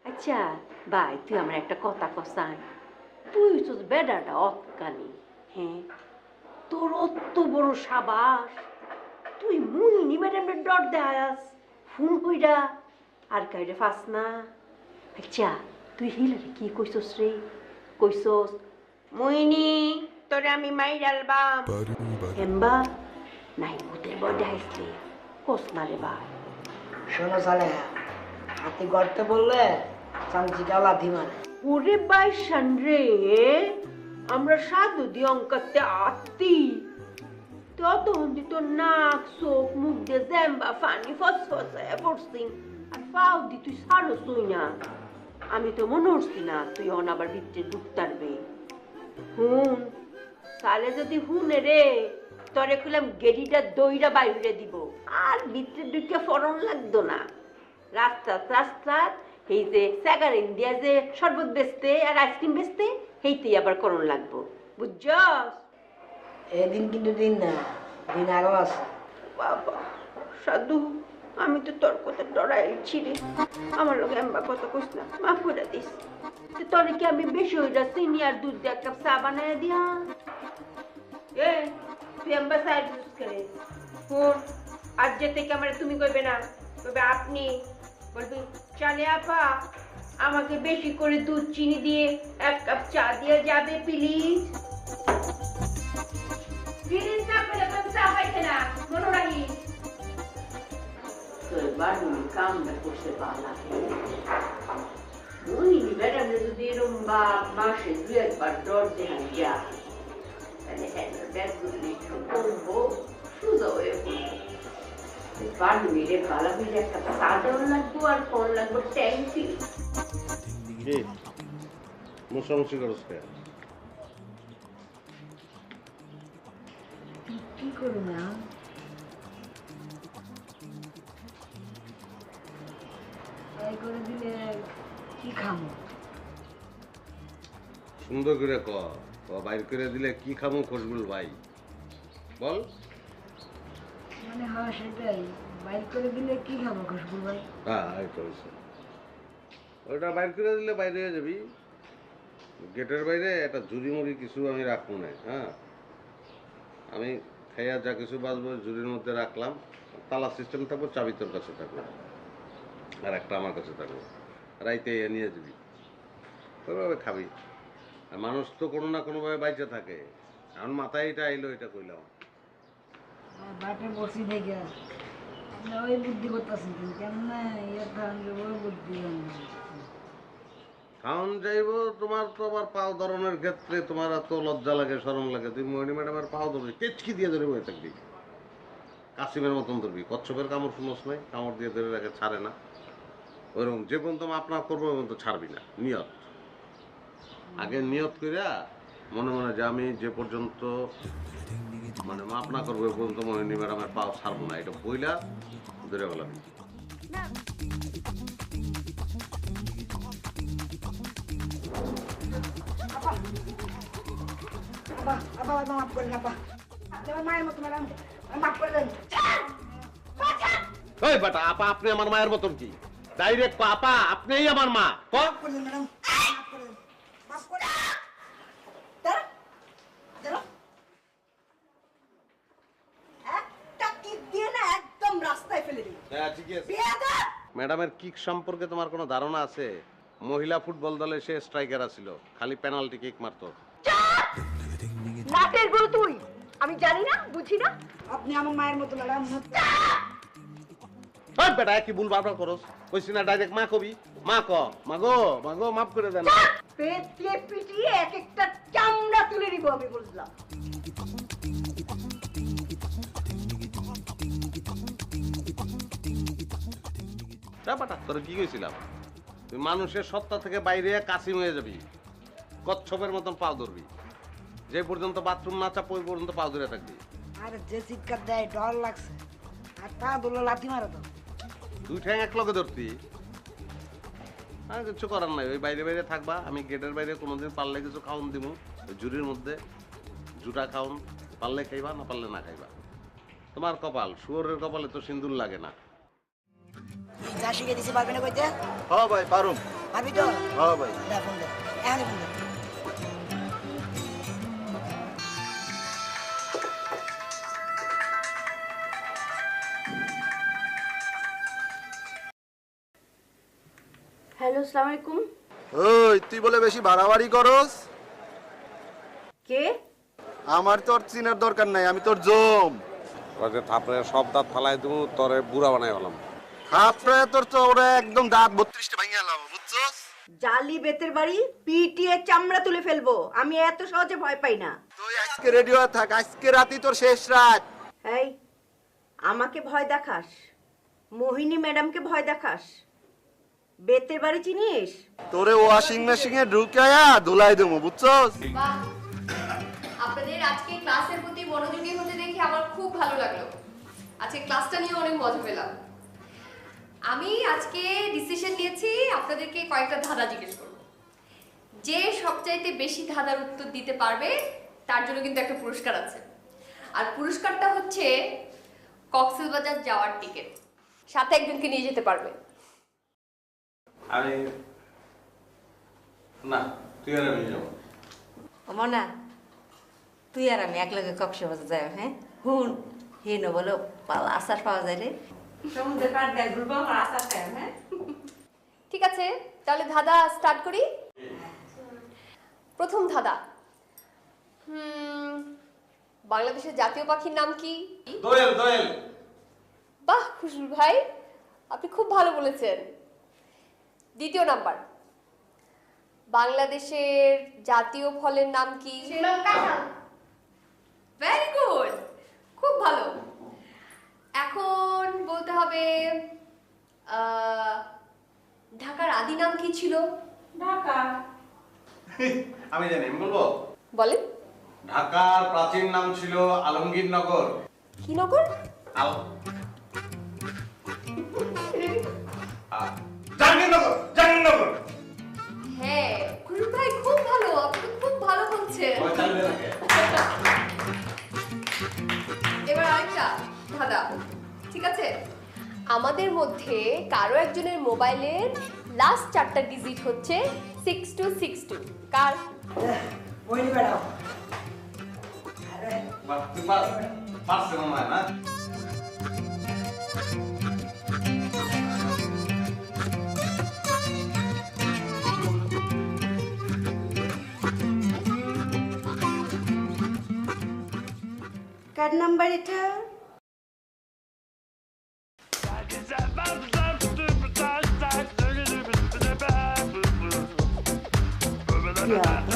আচ্ছা ভাই, তুই আমার একটা কথা কসাই। তুই তো বেডাটা অতকানি, হ্যাঁ? তোর অত বড় সাবাস, তুই মুইনি ম্যাডামের ডর দেয়াস ফোন কইরা আর কাইরে ফাস না। আচ্ছা তুই হিলারে কি কইছস রে? কইছস মুইনি তোরে আমি মাইরালবাম হেম্বা নাই ভূতের বড় দেখাইছলি? কস না রে ভাই। শোনো সালে, হাতি গড়তে বললে চামচিকা লাথি মারে। ওরে বাইশান রে, আমরা সাধু দিয়ে অঙ্কাতে আত্মি ততক্ষণ দি তোর নাক চোখ মুখ দিয়ে জ্যাম্বা ফানি ফসফসায় পড়ছি, আর পাও দি তুই সারস তুই না। আমি তো মনে হচ্ছি না তুই অন আবার ভিতরে ঢুকতারবে। হুন সালে যদি হুনে রে, তরে কইলাম গেড়িটা দইরা বাইরে দিব, আর ভিতরে ঢুকে ফরন লাগতো না। রাস্তা রাস্তা এই যে স্যাগার ইন্ডিয়া যে শরবত বেচতে আর আইসক্রিম বেচতে, সেইতেই আবার করণ লাগবো, বুঝছস? এদিন কিন্তু দিন না, দিন আরো আছে। বাবা সাধু, আমি তো তোর কথা ডরাইছি রে। আমার লোক এম্বা কথা কইস না, মাফ করে দিস। তোরে কি আমি বেশি হইরা চিনি আর দুধ দিয়ে এক কাপ চা বানায় দিয়া? এ তুই এম্বা চা জুস করে ফোন, আর যে থেকে আমার তুমি কইবে না, কইবে আপনি। বলবি চালে আপা আমাকে বেশি করে দুধ চিনি দিয়ে এক কাপ চা দিয়ে যাবে প্লিজ। প্লিজ না পেলে তো চা পাইছে না, মনে রাখিস। তোর বাড়ি কামটা করতে পারলা মুই ম্যাডাম যদি এরম বা মাসে দু একবার ডর দেখান যা, তাহলে হ্যাঁ ব্যাগগুলি একটু কমবো, সুজা হয়ে পড়বো। বাড়ি মেরে ভালো হয়ে একটা চা দেওয়ার লাগবো আর ফোন লাগবো ট্যাঙ্কি। মুসামুসি করস কে? কি করবো না, এই করে দিলে কি খামো? সুন্দর করে ক, বাইর করে দিলে কি খামু খসবুল ভাই, বল। মানে হ্যাঁ সেটাই, বাইর করে দিলে কি খাবো খুশবু ভাই? হ্যাঁ এটা হয়েছে, ওইটা বাইর করে দিলে বাইরে হয়ে যাবি। গেটের বাইরে একটা ঝুড়ি মুড়ি কিছু আমি রাখবো না, হ্যাঁ? আমি খাইয়া যা কিছু বাঁচবো ঝুড়ির মধ্যে রাখলাম। তালা সিস্টেম থাকবো, চাবি তোর কাছে থাকবে আর একটা আমার কাছে থাকবে। রাইতে নিয়ে যাবি, ওইভাবে খাবি। আর মানুষ তো কোনো না কোনোভাবে বাইচে থাকে। এখন মাথায় এটা আইলো, এটা কইলাম। বাটে বসি থেকে ওই বুদ্ধি করতেছেন কেমন ইয়ে খান ওই বুদ্ধি খাওন যাইব তোমার তো আবার পাও ধরনের ক্ষেত্রে তোমার এত লজ্জা লাগে, শরম লাগে। তুই মোহিনী ম্যাডামের পাও ধরবি, কেচকি দিয়ে ধরে বয়ে থাকবি, কাসিমের মতন ধরবি। কচ্ছপের কামড় শুনোস নাই? কামড় দিয়ে ধরে রাখে, ছাড়ে না। ওইরকম যে পর্যন্ত আপনার করবো ওই পর্যন্ত ছাড়বি না। নিয়ত, আগে নিয়ত করিয়া মনে মনে যে আমি যে পর্যন্ত মানে মাপ না করবো ওই পর্যন্ত মোহিনী ম্যাডামের পাও ছাড়বো না, এটা বইলা ধরে গেলাম। মাফ করেন আপা, আমার মায়ের মতো ম্যাডাম, মাফ করে দেন। ওই বেটা, আপা আপনি আমার মায়ের মতন কি? ডাইরেক্ট আপা আপনিই আমার মা। মাফ করে দেন ম্যাডাম, মাফ করে দেন, মাফ করে দেন। দাঁড়া, একটা কিক দিয়ে না একদম রাস্তায় ফেলে দিই। হ্যাঁ ঠিক আছে। বেয়াদব! ম্যাডামের কিক সম্পর্কে তোমার কোনো ধারণা আছে? মহিলা ফুটবল দলে সে স্ট্রাইকার ছিল, খালি পেনাল্টি কিক মারতো। নাটের গরু তুই, আমি জানি না বুঝি না। আপনি আমার মায়ের মতো ম্যাডাম। ওই বেটা কি ভুল বারবার করস? কইছি না ডাইরেক্ট মা কবি। মা ক, মাগো মাগো মাফ করে দেন। পেটে পিটিয়ে এক একটা চামড়া তুলে নিব আমি, বুঝলাম? বেটা তোর কি কইছিলাম? তুই মানুষের সত্তা থেকে বাইরে কাসিম হয়ে যাবি, কচ্ছপের মতন পাও ধরবি। যে পর্যন্ত বাথরুম না চাপ ওই পর্যন্ত পাও ধরে থাকবি। আরে যে চিৎকার দেয় ডর লাগছে, আর তা দুলো লাথি মারা তো। দুই ঠ্যাং এক লগে ধরতি, আর কিছু করার নাই। ওই বাইরে বাইরে থাকবা, আমি গেটের বাইরে কোনোদিন পারলে কিছু খাওন দিব। ওই ঝুড়ির মধ্যে জুটা খাওন, পারলে খাইবা, না পারলে না খাইবা। তোমার কপাল, শুয়োরের কপালে তো সিন্দুর লাগে না। যা শিখে দিছি পারবে না কইতে? হ্যাঁ ভাই পারুম। পারবি তো? হ্যাঁ ভাই। দে ফোন দে। এখনই ফোন দে। হ্যালো, আসসালামু আলাইকুম। ওই তুই বলে বেশি বাড়াবাড়ি করস? কে? আমার তোর চিনার দরকার নাই, আমি তোর জম। ওকে থাপড়ে সব দাঁত ফালাই দেবো, তোরে বুড়া বানাই হলাম। হাফরে তোর চৌড়া একদম দাঁত 32টা ভাঙিয়ে এলাম, বুঝছস? জালি বেতের বাড়ি পিটিয়ে চামড়া তুলে ফেলবো। আমি এত সহজে ভয় পাই না। তুই আজকে রেডি হয়ে থাক, আজকে রাতই তোর শেষ রাত। এই, আমাকে ভয় দেখাস? মোহিনী ম্যাডামকে ভয় দেখাস? বেতের বাড়ি চিনিস? তোরে ওয়াশিং মেশিনে ঢুকায়া ধুলাই দেবো, বুঝছস? বাহ, আপনাদের আজকে ক্লাসের প্রতি মনোযোগী হতে দেখে আমার খুব ভালো লাগলো। আজকে ক্লাসটা নিয়ে অনেক মজা পেলাম। আমি আজকে ডিসিশন নিয়েছি আপনাদেরকে কয়েকটা ধাঁধা জিজ্ঞেস করব। যে সবচাইতে বেশি ধাঁধার উত্তর দিতে পারবে তার জন্য কিন্তু একটা পুরস্কার আছে। আর পুরস্কারটা হচ্ছে কক্সবাজার যাওয়ার টিকিট। সাথে একজনকে নিয়ে যেতে পারবে। আমি না, তুই আর আমি যাবো। মনা তুই আর আমি একলগে কক্সবাজার যাই, হ্যাঁ? হুন হেন বলো পালা আচার পাওয়া যায় রে, সমুদ্রের পাড় দিয়ে ঘুরবো, আমার আচার খাই, হ্যাঁ? ঠিক আছে, তাহলে ধাঁধা স্টার্ট করি। প্রথম ধাঁধা, বাংলাদেশের জাতীয় পাখির নাম কি? দোয়েল, দোয়েল। বাহ খুশবুল ভাই, আপনি খুব ভালো বলেছেন। দ্বিতীয় নাম্বার, বাংলাদেশের জাতীয় ফলের নাম কি? ভেরি গুড, খুব ভালো। এখন বলতে হবে ঢাকার আদি নাম কি ছিল? ঢাকা। আমি জানি, আমি বলবো। বলেন। ঢাকার প্রাচীন নাম ছিল আলমগীরনগর। কি নগর? জাহাঙ্গীরনগর, জাহাঙ্গীরনগর। হ্যাঁ খুশবুল ভাই, খুব ভালো, আপনি তো খুব ভালো বলছেন। এবার আরেকটা ধাঁধা, ঠিক আছে? আমাদের মধ্যে কারো একজনের মোবাইলের লাস্ট 4টা ডিজিট হচ্ছে 6262। কার? মোহিনী ম্যাডাম। বাহ, তুই পারছে মনে হয় না? কার নাম্বার এটা? Yeah.